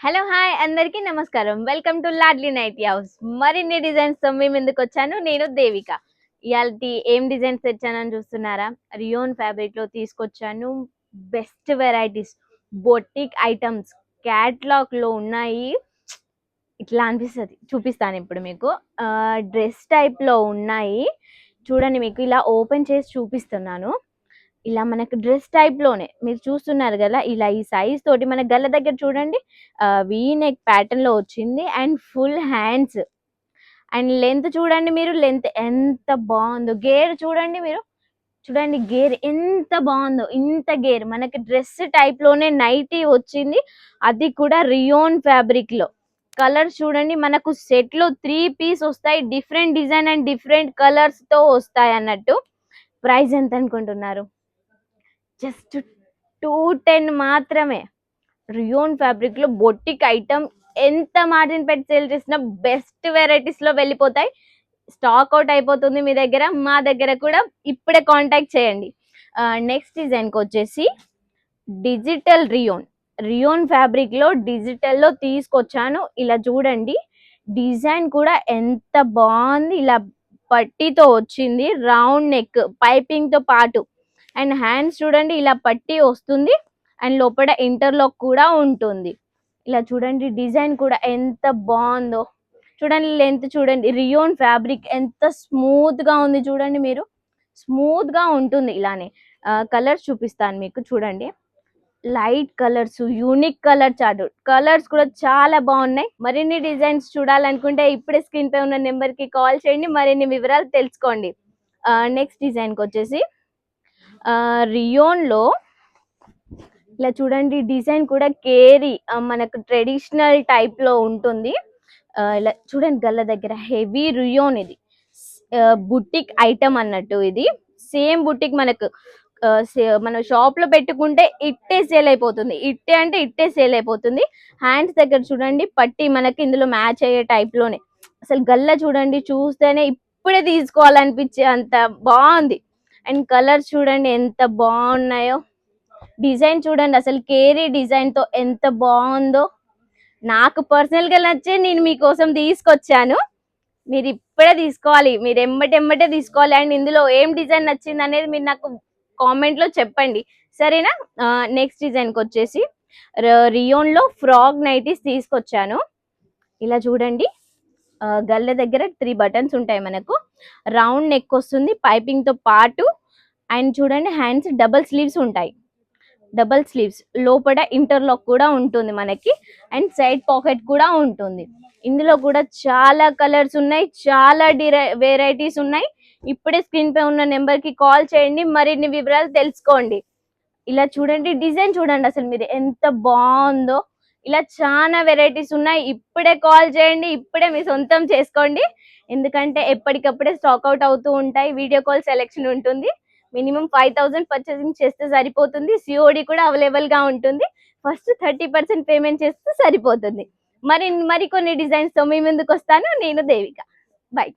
Hello hi అందరికీ నమస్కారం. Welcome to Ladli nighty house. మరిన్ని డిజైన్స్ తో మీ ముందుకు వచ్చాను. నేను దేవిక. ఇయాల్టి ఏం డిజైన్స్ తెచ్చానని చూస్తున్నారా? రియోన్ ఫ్యాబ్రిక్ లో తీసుకొచ్చాను. Best varieties, boutique items catalogue లో ఉన్నాయి. ఇట్లా అనిపిస్తుంది, చూపిస్తాను ఇప్పుడు మీకు. డ్రెస్ టైప్ లో ఉన్నాయి చూడండి. మీకు ఇలా ఓపెన్ చేసి చూపిస్తున్నాను. ఇలా మనకు డ్రెస్ టైప్ లోనే మీరు చూస్తున్నారు కదా, ఇలా ఈ సైజ్ తోటి మన గల్ల దగ్గర చూడండి వీ నెక్ ప్యాటర్న్ లో వచ్చింది. And full hands and length చూడండి, మీరు లెంత్ ఎంత బాగుందో. గేర్ చూడండి, మీరు చూడండి గేర్ ఎంత బాగుందో. ఇంత గేర్ మనకి డ్రెస్ టైప్ లోనే నైటీ వచ్చింది, అది కూడా రియోన్ ఫ్యాబ్రిక్ లో. కలర్స్ చూడండి, మనకు సెట్ లో 3 పీస్ వస్తాయి. Different design and different colours తో వస్తాయి అన్నట్టు. ప్రైస్ ఎంత అనుకుంటున్నారు? జస్ట్ 210 మాత్రమే. రియోన్ ఫ్యాబ్రిక్ లో బొటిక్ ఐటమ్ ఎంత మార్జిన్ పెట్టి సేల్ చేసినా బెస్ట్ వెరైటీస్ లో వెళ్ళిపోతాయి. స్టాక్ అవుట్ అయిపోతుంది మీ దగ్గర, మా దగ్గర కూడా. ఇప్పుడే కాంటాక్ట్ చేయండి. నెక్స్ట్ డిజైన్ కి వచ్చేసి డిజిటల్ రియోన్ ఫ్యాబ్రిక్ లో డిజిటల్ లో తీసుకొచ్చాను. ఇలా చూడండి, డిజైన్ కూడా ఎంత బాగుంది. ఇలా పట్టీతో వచ్చింది, రౌండ్ నెక్ పైపింగ్ తో పాటు. అండ్ హ్యాండ్స్ చూడండి, ఇలా పట్టీ వస్తుంది అండ్ లోపల ఇంటర్లాక్ కూడా ఉంటుంది. ఇలా చూడండి, డిజైన్ కూడా ఎంత బాగుందో. చూడండి లెంత్ చూడండి, రియోన్ ఫ్యాబ్రిక్ ఎంత స్మూత్ గా ఉంది చూడండి. మీరు స్మూత్ గా ఉంటుంది ఇలానే. కలర్స్ చూపిస్తాను మీకు, చూడండి. Light colours, unique colour chart, colours కూడా చాలా బాగున్నాయి. మరిన్ని డిజైన్స్ చూడాలనుకుంటే ఇప్పుడే స్క్రీన్ పై ఉన్న నెంబర్ కి కాల్ చేయండి, మరిన్ని వివరాలు తెలుసుకోండి. నెక్స్ట్ డిజైన్ కి వచ్చేసి రియోన్ లో ఇలా చూడండి, డిజైన్ కూడా కేరీ మనకు ట్రెడిషనల్ టైప్ లో ఉంటుంది. ఇలా చూడండి, గల్ల దగ్గర హెవీ రియోన్. ఇది బుటిక్ ఐటమ్ అన్నట్టు. ఇది సేమ్ బుటిక్ మనకు మన షాప్ లో పెట్టుకుంటే ఇట్టే సేల్ అయిపోతుంది. ఇట్టే అంటే ఇట్టే సేల్ అయిపోతుంది. హ్యాండ్స్ దగ్గర చూడండి, పట్టి మనకి ఇందులో మ్యాచ్ అయ్యే టైప్ లోనే. అసలు గల్ల చూడండి, చూస్తేనే ఇప్పుడే తీసుకోవాలనిపించే అంత బాగుంది. అండ్ కలర్స్ చూడండి ఎంత బాగున్నాయో. డిజైన్ చూడండి, అసలు కేరీ డిజైన్ తో ఎంత బాగుందో. నాకు పర్సనల్ గా నచ్చే నేను మీకోసం తీసుకొచ్చాను. మీరు ఇప్పుడే తీసుకోవాలి, మీరు ఎమ్మటెమ్మటే తీసుకోవాలి. అండ్ ఇందులో ఏం డిజైన్ నచ్చింది అనేది మీరు నాకు కామెంట్ లో చెప్పండి, సరేనా? నెక్స్ట్ డిజైన్ కి వచ్చేసి రియోన్ లో ఫ్రాక్ నైటీస్ తీసుకొచ్చాను. ఇలా చూడండి, గల్ల దగ్గర 3 బటన్స్ ఉంటాయి మనకు. రౌండ్ నెక్ వస్తుంది పైపింగ్ తో పాటు. అండ్ చూడండి, హ్యాండ్స్ డబల్ స్లీవ్స్ ఉంటాయి. డబల్ స్లీవ్స్ లోపల ఇంటర్లాక్ కూడా ఉంటుంది మనకి. అండ్ సైడ్ పాకెట్ కూడా ఉంటుంది. ఇందులో కూడా చాలా కలర్స్ ఉన్నాయి, చాలా వెరైటీస్ ఉన్నాయి. ఇప్పుడే స్క్రీన్ పై ఉన్న నెంబర్ కి కాల్ చేయండి, మరిన్ని వివరాలు తెలుసుకోండి. ఇలా చూడండి, డిజైన్ చూడండి, అసలు మీరు ఎంత బాగుందో. ఇలా చాలా వెరైటీస్ ఉన్నాయి. ఇప్పుడే కాల్ చేయండి, ఇప్పుడే మీ సొంతం చేసుకోండి. ఎందుకంటే ఎప్పటికప్పుడే స్టాక్ అవుట్ అవుతూ ఉంటాయి. వీడియో కాల్ సెలెక్షన్ ఉంటుంది. మినిమం 5000 పర్చేసింగ్ చేస్తే సరిపోతుంది. సిఓడి కూడా అవైలబుల్ గా ఉంటుంది. ఫస్ట్ 30% పేమెంట్ చేస్తే సరిపోతుంది. మరికొన్ని డిజైన్స్ తో మీ ముందుకు వస్తాను. నేను దేవిక. బై.